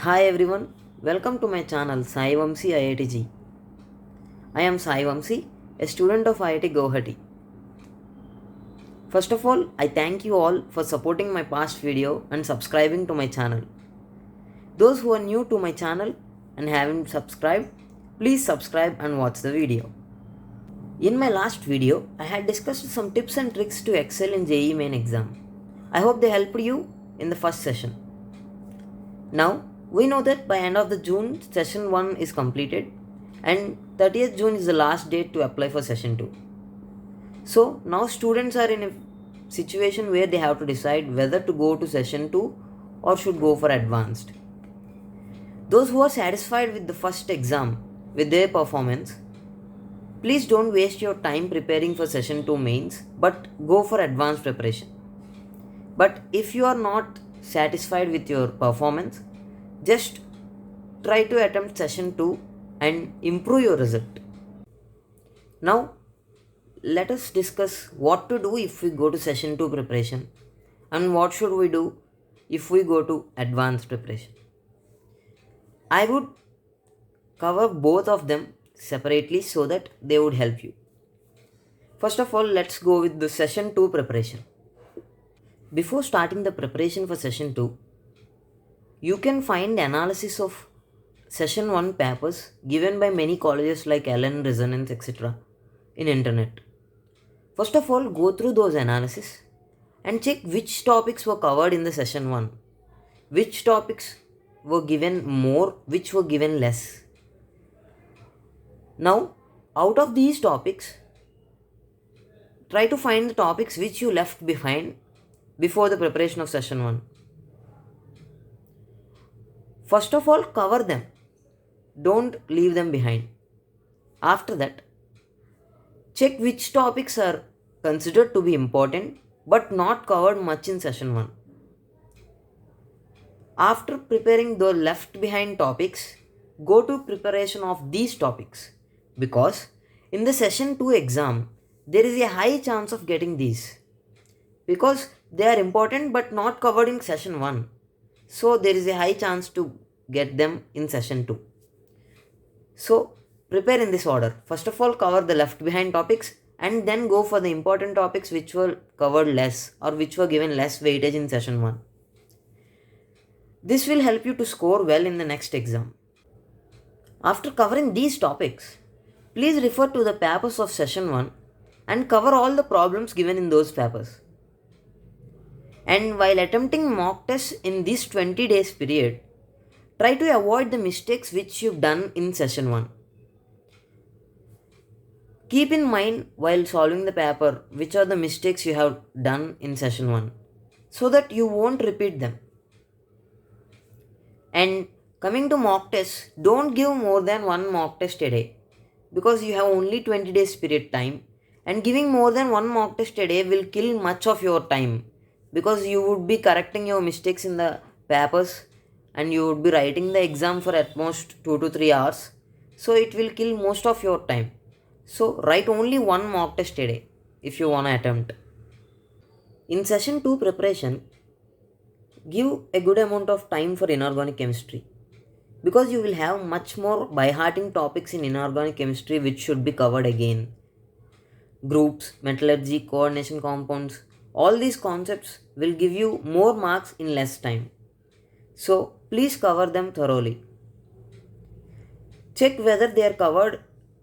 Hi everyone, welcome to my channel Sai Vamsi IIT JEE. I am Sai Vamsi, a student of IIT Guwahati. First of all, I thank you all for supporting my past video and subscribing to my channel. Those who are new to my channel and haven't subscribed, please subscribe and watch the video. In my last video, I had discussed some tips and tricks to excel in JEE Main exam. I hope they helped you in the first session. Now, we know that by end of the June, session 1 is completed and 30th June is the last date to apply for session 2. So, now students are in a situation where they have to decide whether to go to session 2 or should go for advanced. Those who are satisfied with the first exam, with their performance, please don't waste your time preparing for session 2 mains, but go for advanced preparation. But if you are not satisfied with your performance, just try to attempt session 2 and improve your result. Now, let us discuss what to do if we go to session 2 preparation and what should we do if we go to advanced preparation. I would cover both of them separately so that they would help you. First of all, let's go with the session 2 preparation. Before starting the preparation for session 2, you can find analysis of session 1 papers given by many colleges like LN, Resonance, etc. in internet. First of all, go through those analysis and check which topics were covered in the session 1, which topics were given more, which were given less. Now, out of these topics, try to find the topics which you left behind before the preparation of session 1. First of all, cover them. Don't leave them behind. After that, check which topics are considered to be important but not covered much in session 1. After preparing the left behind topics, go to preparation of these topics because in the session 2 exam, there is a high chance of getting these because they are important but not covered in session 1. So there is a high chance to get them in session 2. So prepare in this order. First of all, cover the left behind topics and then go for the important topics which were covered less or which were given less weightage in session 1. This will help you to score well in the next exam. After covering these topics, please refer to the papers of session 1 and cover all the problems given in those papers. And while attempting mock tests in this 20 days period, try to avoid the mistakes which you've done in session 1. Keep in mind while solving the paper which are the mistakes you have done in session 1 so that you won't repeat them. And coming to mock tests, don't give more than one mock test a day because you have only 20 days period time and giving more than one mock test a day will kill much of your time because you would be correcting your mistakes in the papers and you would be writing the exam for at most 2 to 3 hours. So it will kill most of your time. So write only one mock test a day if you want to attempt. In session 2 preparation, give a good amount of time for inorganic chemistry because you will have much more by-hearting topics in inorganic chemistry which should be covered again. Groups, metallurgy, coordination compounds, all these concepts will give you more marks in less time. So please cover them thoroughly. Check whether they are covered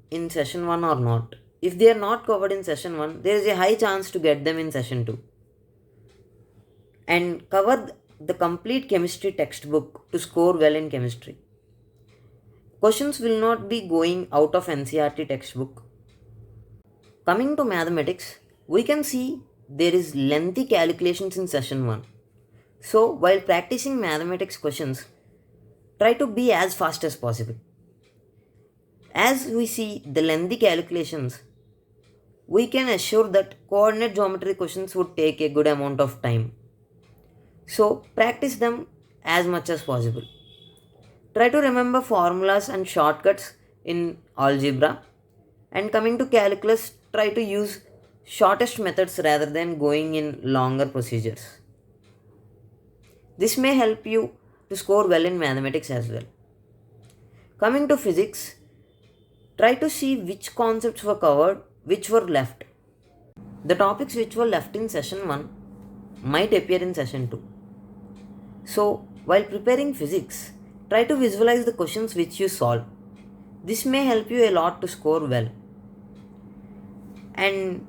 in session 1 or not. If they are not covered in session 1, there is a high chance to get them in session 2. And cover the complete chemistry textbook to score well in chemistry. Questions will not be going out of NCERT textbook. Coming to mathematics, we can see there is lengthy calculations in session 1. So while practicing mathematics questions, try to be as fast as possible. As we see the lengthy calculations, we can assure that coordinate geometry questions would take a good amount of time. So practice them as much as possible. Try to remember formulas and shortcuts in algebra. And coming to calculus, try to use shortest methods rather than going in longer procedures. This may help you to score well in mathematics as well. Coming to physics, try to see which concepts were covered, which were left. The topics which were left in session 1 might appear in session 2. So, while preparing physics, try to visualize the questions which you solve. This may help you a lot to score well. And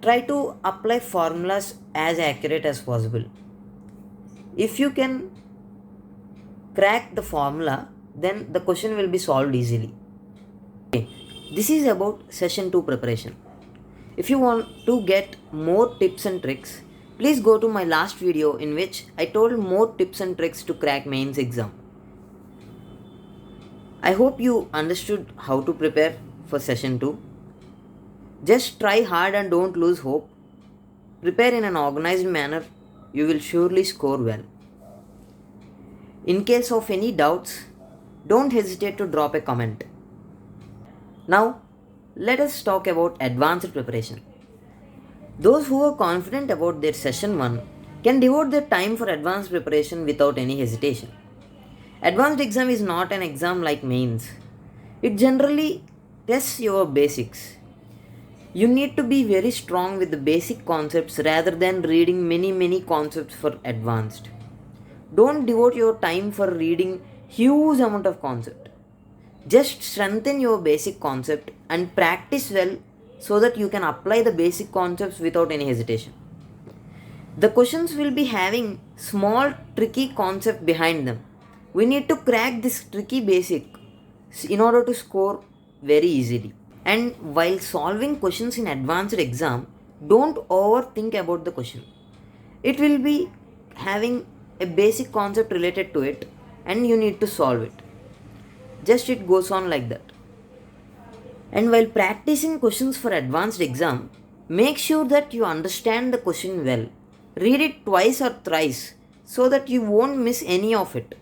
try to apply formulas as accurate as possible. If you can crack the formula, then the question will be solved easily. Okay. This is about session 2 preparation. If you want to get more tips and tricks, please go to my last video in which I told more tips and tricks to crack mains exam. I hope you understood how to prepare for session 2. Just try hard and don't lose hope. Prepare in an organized manner. You will surely score well. In case of any doubts, don't hesitate to drop a comment. Now, let us talk about advanced preparation. Those who are confident about their session 1 can devote their time for advanced preparation without any hesitation. Advanced exam is not an exam like mains. It generally tests your basics. You need to be very strong with the basic concepts rather than reading many concepts for advanced. Don't devote your time for reading huge amount of concept. Just strengthen your basic concept and practice well so that you can apply the basic concepts without any hesitation. The questions will be having small tricky concept behind them. We need to crack this tricky basic in order to score very easily. And while solving questions in advanced exam, don't overthink about the question. It will be having a basic concept related to it and you need to solve it. Just it goes on like that. And while practicing questions for advanced exam, make sure that you understand the question well. Read it twice or thrice so that you won't miss any of it.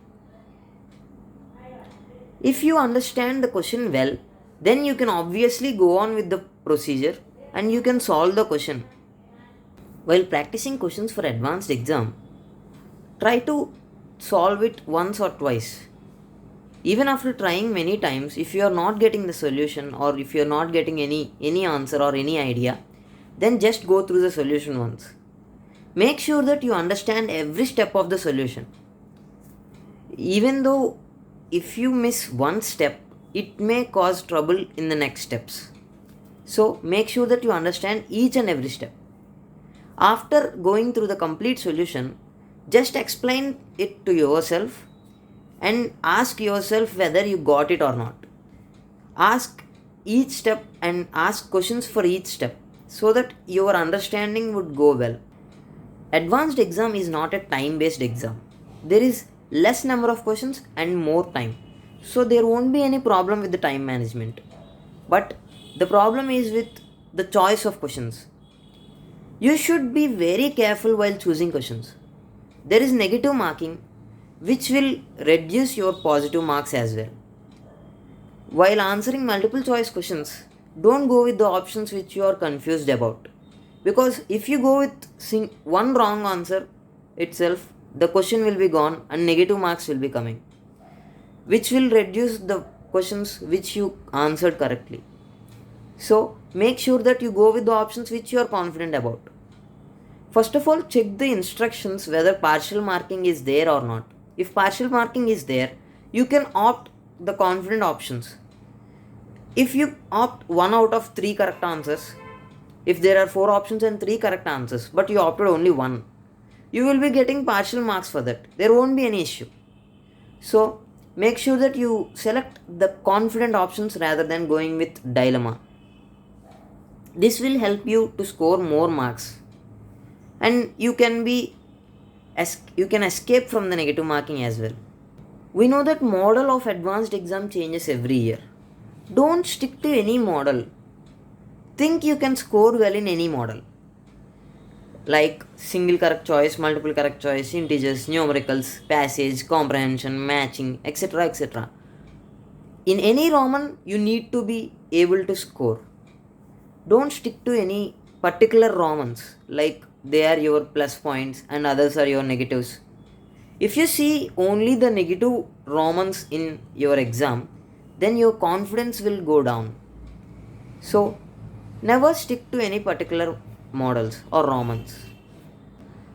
If you understand the question well, then you can obviously go on with the procedure and you can solve the question. While practicing questions for advanced exam, try to solve it once or twice. Even after trying many times, if you are not getting the solution or if you are not getting any answer or any idea, then just go through the solution once. Make sure that you understand every step of the solution. Even though if you miss one step, it may cause trouble in the next steps. So make sure that you understand each and every step. After going through the complete solution, just explain it to yourself and ask yourself whether you got it or not. Ask each step and ask questions for each step so that your understanding would go well. Advanced exam is not a time-based exam. There is less number of questions and more time. So there won't be any problem with the time management. But the problem is with the choice of questions. You should be very careful while choosing questions. There is negative marking which will reduce your positive marks as well. While answering multiple choice questions, don't go with the options which you are confused about. Because if you go with one wrong answer itself, the question will be gone and negative marks will be coming, which will reduce the questions which you answered correctly. So make sure that you go with the options which you are confident about. First of all, check the instructions whether partial marking is there or not. If partial marking is there, you can opt the confident options. If you opt 1 out of 3 correct answers, if there are 4 options and 3 correct answers, but you opted only 1, you will be getting partial marks for that. There won't be any issue. So make sure that you select the confident options rather than going with dilemma. This will help you to score more marks. And you can escape from the negative marking as well. We know that model of advanced exam changes every year. Don't stick to any model. Think you can score well in any model. Like single correct choice, multiple correct choice, integers, numericals, passage, comprehension, matching, etc. etc. In any Roman, you need to be able to score. Don't stick to any particular Romans, like they are your plus points and others are your negatives. If you see only the negative Romans in your exam, then your confidence will go down. So, never stick to any particular models or Romans.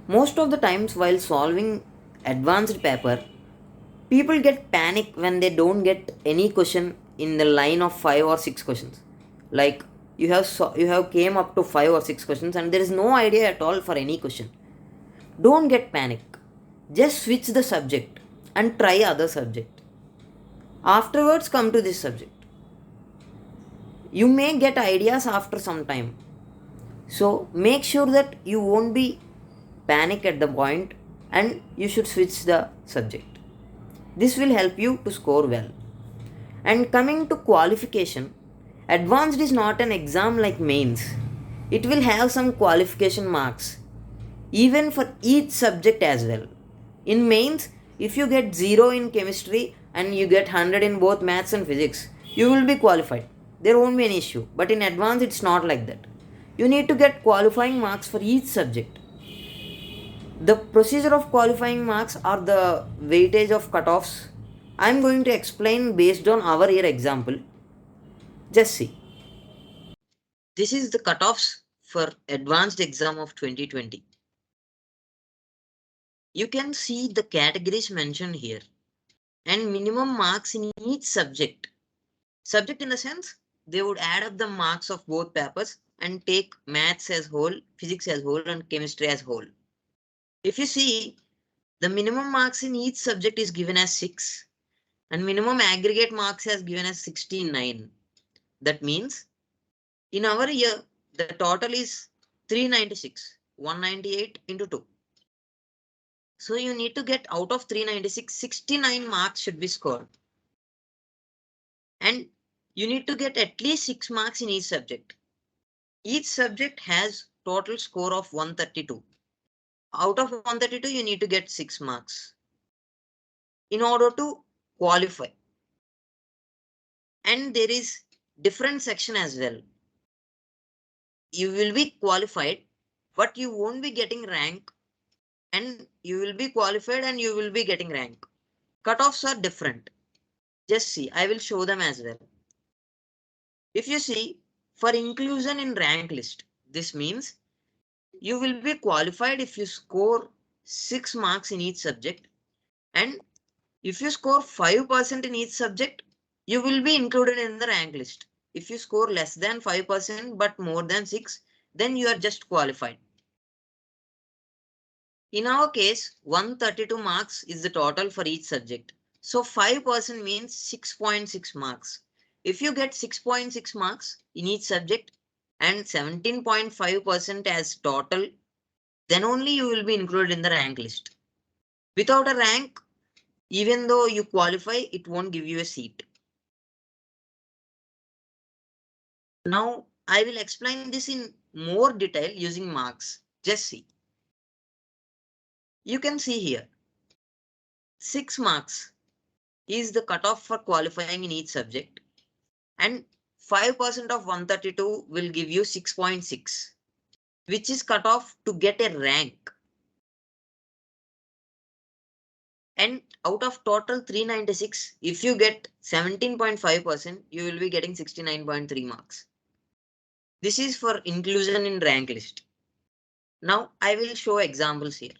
Most of the times, while solving advanced paper, people get panic when they don't get any question in the line of 5 or 6 questions. Like you have came up to 5 or 6 questions and there is no idea at all for any question. Don't get panic. Just switch the subject and try other subject. Afterwards come to this subject. You may get ideas after some time. So make sure that you won't be panic at the point and you should switch the subject. This will help you to score well. And coming to qualification, advanced is not an exam like mains. It will have some qualification marks even for each subject as well. In mains, if you get 0 in chemistry and you get 100 in both maths and physics, you will be qualified. There won't be an issue. But in advanced, it's not like that. You need to get qualifying marks for each subject. The procedure of qualifying marks are the weightage of cutoffs. I am going to explain based on our year example. Just see. This is the cutoffs for advanced exam of 2020. You can see the categories mentioned here and minimum marks in each subject. Subject in the sense they would add up the marks of both papers and take maths as whole, physics as whole and chemistry as whole. If you see, the minimum marks in each subject is given as 6 and minimum aggregate marks as given as 69. That means in our year, the total is 396, 198 into 2. So you need to get out of 396, 69 marks should be scored. And you need to get at least 6 marks in each subject. Each subject has total score of 132. Out of 132, you need to get 6 marks in order to qualify. And there is different section as well. You will be qualified, but you won't be getting rank, and you will be qualified and you will be getting rank. Cutoffs are different. Just see, I will show them as well. If you see, for inclusion in rank list, this means you will be qualified if you score 6 marks in each subject, and if you score 5% in each subject, you will be included in the rank list. If you score less than 5% but more than 6, then you are just qualified. In our case, 132 marks is the total for each subject. So 5% means 6.6 marks. If you get 6.6 marks in each subject and 17.5% as total, then only you will be included in the rank list. Without a rank, even though you qualify, it won't give you a seat. Now, I will explain this in more detail using marks. Just see. You can see here, 6 marks is the cutoff for qualifying in each subject, and 5% of 132 will give you 6.6, which is cutoff to get a rank. And out of total 396, if you get 17.5%, you will be getting 69.3 marks. This is for inclusion in rank list. Now I will show examples here.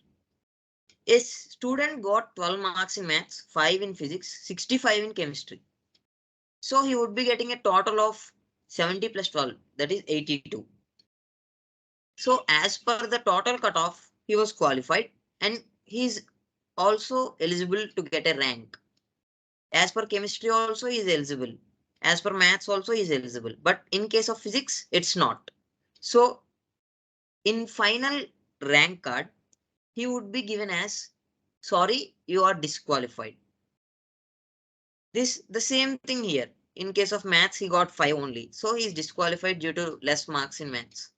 A student got 12 marks in maths, 5 in physics, 65 in chemistry. So he would be getting a total of 70 plus 12, that is 82. So as per the total cutoff, he was qualified and he is also eligible to get a rank. As per chemistry also he is eligible. As per maths also he is eligible. But in case of physics, it's not. So in final rank card, he would be given as, sorry, you are disqualified. The same thing here. In case of maths, he got 5 only. So he is disqualified due to less marks in maths.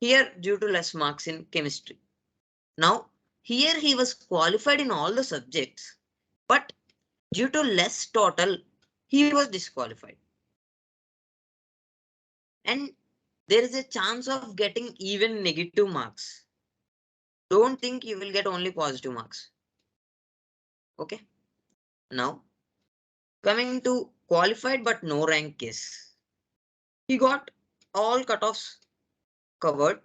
Here, due to less marks in chemistry. Now, here he was qualified in all the subjects, but due to less total, he was disqualified. And there is a chance of getting even negative marks. Don't think you will get only positive marks. Okay. Now, coming to qualified but no rank case. He got all cutoffs covered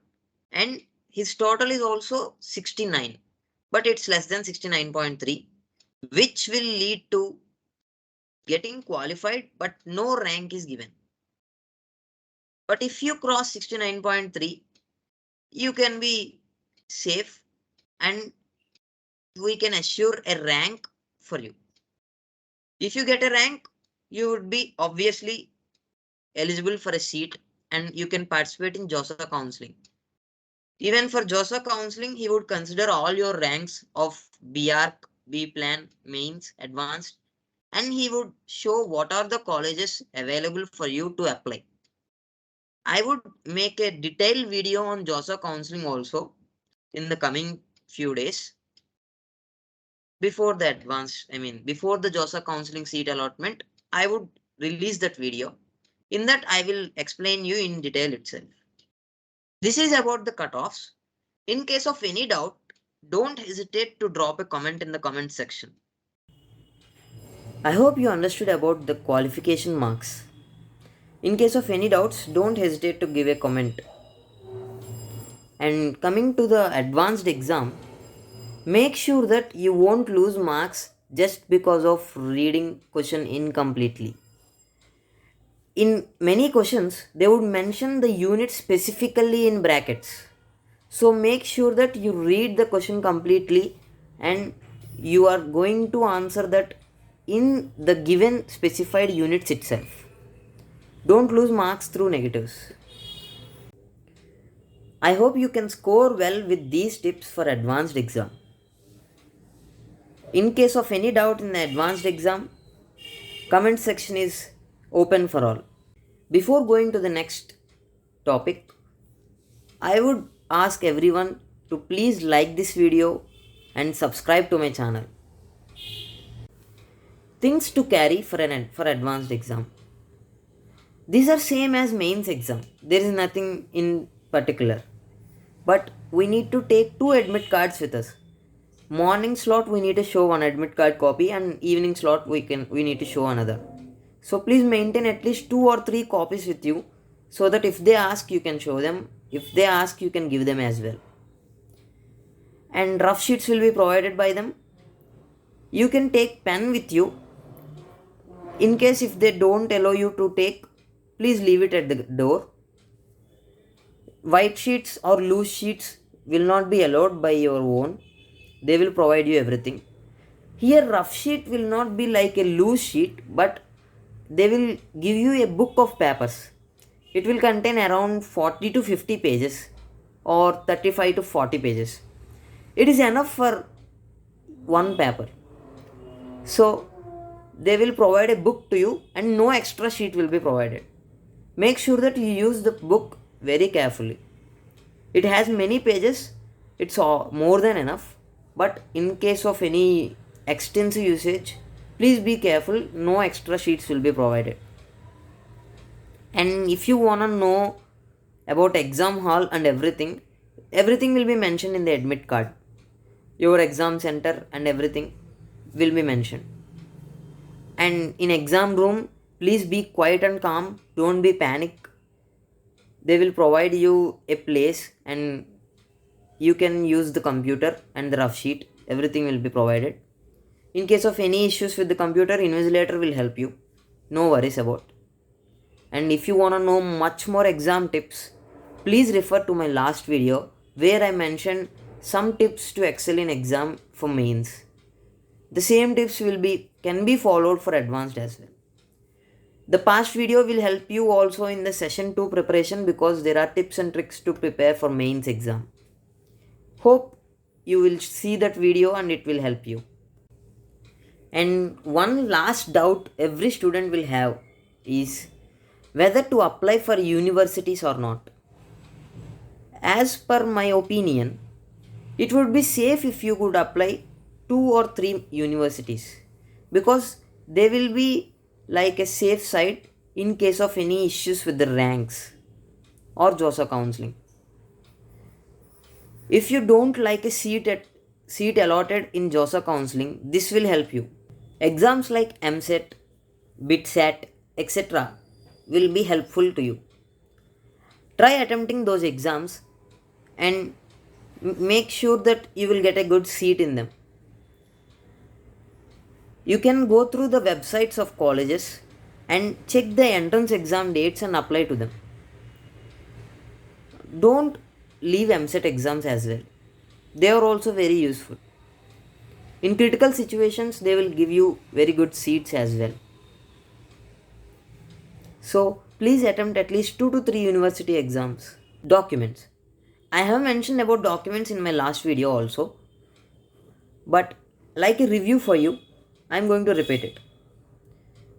and his total is also 69, but it's less than 69.3, which will lead to getting qualified but no rank is given. But if you cross 69.3, you can be safe and we can assure a rank for you. If you get a rank, you would be obviously eligible for a seat and you can participate in JOSA counseling. Even for JOSA counseling, he would consider all your ranks of B.Arch, B.Plan, Mains, Advanced, and he would show what are the colleges available for you to apply. I would make a detailed video on JOSA counseling also in the coming few days before the before the JOSA counseling seat allotment. I would release that video. In that, I will explain you in detail itself. This is about the cutoffs. In case of any doubt, don't hesitate to drop a comment in the comment section. I hope you understood about the qualification marks. In case of any doubts, don't hesitate to give a comment. And coming to the advanced exam, make sure that you won't lose marks just because of reading question incompletely. In many questions, they would mention the unit specifically in brackets. So make sure that you read the question completely and you are going to answer that in the given specified units itself. Don't lose marks through negatives. I hope you can score well with these tips for advanced exam. In case of any doubt in the advanced exam, comment section is open for all. Before going to the next topic, I would ask everyone to please like this video and subscribe to my channel. Things to carry for advanced exam. These are same as mains exam. There is nothing in particular. But we need to take two admit cards with us. Morning slot we need to show one admit card copy and evening slot we need to show another. So please maintain at least 2 or 3 copies with you so that if they ask you can show them. If they ask you can give them as well. And rough sheets will be provided by them. You can take pen with you. In case if they don't allow you to take, please leave it at the door. White sheets or loose sheets will not be allowed by your own. They will provide you everything. Here rough sheet will not be like a loose sheet, but they will give you a book of papers. It will contain around 40 to 50 pages or 35 to 40 pages. It is enough for one paper. So they will provide a book to you and no extra sheet will be provided. Make sure that you use the book very carefully. It has many pages, it's more than enough, but in case of any extensive usage, please be careful, no extra sheets will be provided. And if you wanna know about exam hall and everything will be mentioned in the admit card. Your exam center and everything will be mentioned. And in exam room, please be quiet and calm, don't be panic. They will provide you a place and you can use the computer and the rough sheet, everything will be provided. In case of any issues with the computer, invigilator will help you, no worries about. And if you want to know much more exam tips, please refer to my last video where I mentioned some tips to excel in exam for mains. The same tips can be followed for advanced as well. The past video will help you also in the session 2 preparation because there are tips and tricks to prepare for mains exam. Hope you will see that video and it will help you. And one last doubt every student will have is whether to apply for universities or not. As per my opinion, it would be safe if you could apply 2 or 3 universities because they will be like a safe side in case of any issues with the ranks or JOSA counseling. If you don't like a seat at seat allotted in JOSA counseling, this will help you. Exams like EAMCET, BITSAT, etc. will be helpful to you. Try attempting those exams and make sure that you will get a good seat in them. You can go through the websites of colleges and check the entrance exam dates and apply to them. Don't leave EAMCET exams as well. They are also very useful. In critical situations, they will give you very good seats as well. So, please attempt at least 2 to 3 university exams. Documents. I have mentioned about documents in my last video also. But like a review for you, I am going to repeat it.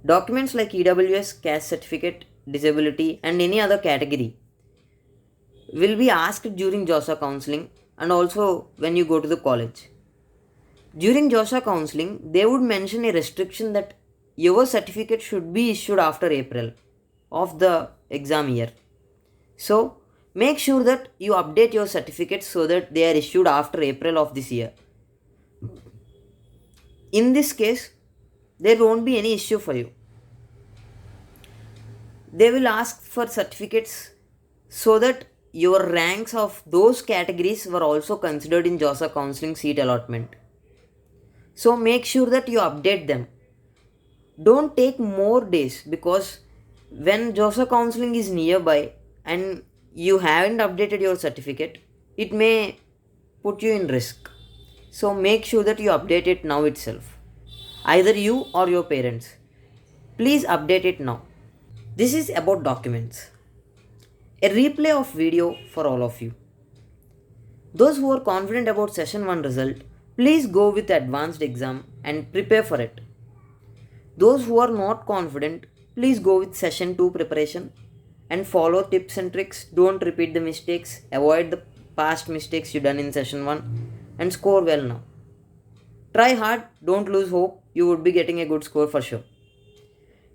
Documents like EWS, caste certificate, disability and any other category will be asked during JOSA counseling and also when you go to the college. During JOSA counseling, they would mention a restriction that your certificate should be issued after April of the exam year. So, make sure that you update your certificates so that they are issued after April of this year. In this case, there won't be any issue for you. They will ask for certificates so that your ranks of those categories were also considered in JOSA counseling seat allotment. So make sure that you update them. Don't take more days, because when JOSA counseling is nearby and you haven't updated your certificate, it may put you in risk. So make sure that you update it now itself. Either you or your parents. Please update it now. This is about documents. A replay of video for all of you. Those who are confident about session 1 result, please go with the advanced exam and prepare for it. Those who are not confident, please go with session 2 preparation and follow tips and tricks. Don't repeat the mistakes. Avoid the past mistakes you done in session 1 and score well now. Try hard, don't lose hope. You would be getting a good score for sure.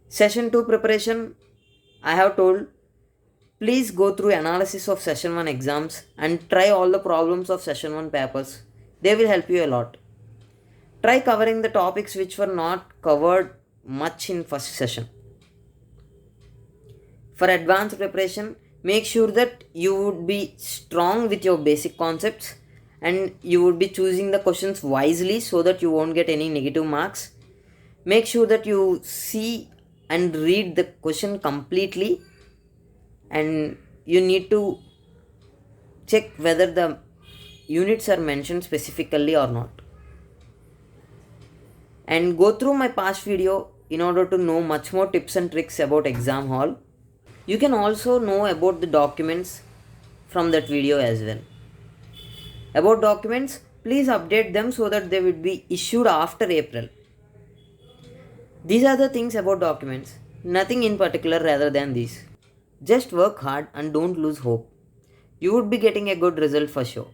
Session 2 preparation, I have told, please go through analysis of session 1 exams and try all the problems of session 1 papers. They will help you a lot. Try covering the topics which were not covered much in first session. For advanced preparation, make sure that you would be strong with your basic concepts and you would be choosing the questions wisely so that you won't get any negative marks. Make sure that you see and read the question completely, and you need to check whether the units are mentioned specifically or not. And go through my past video in order to know much more tips and tricks about exam hall. You can also know about the documents from that video as well. About documents, please update them so that they will be issued after April. These are the things about documents, nothing in particular rather than these. Just work hard and don't lose hope. You would be getting a good result for sure.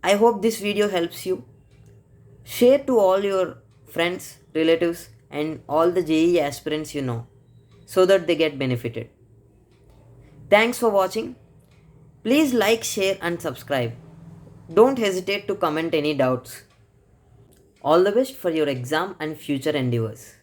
I hope this video helps you. Share to all your friends, relatives and all the JEE aspirants you know so that they get benefited. Thanks for watching. Please like, share and subscribe. Don't hesitate to comment any doubts. All the best for your exam and future endeavors.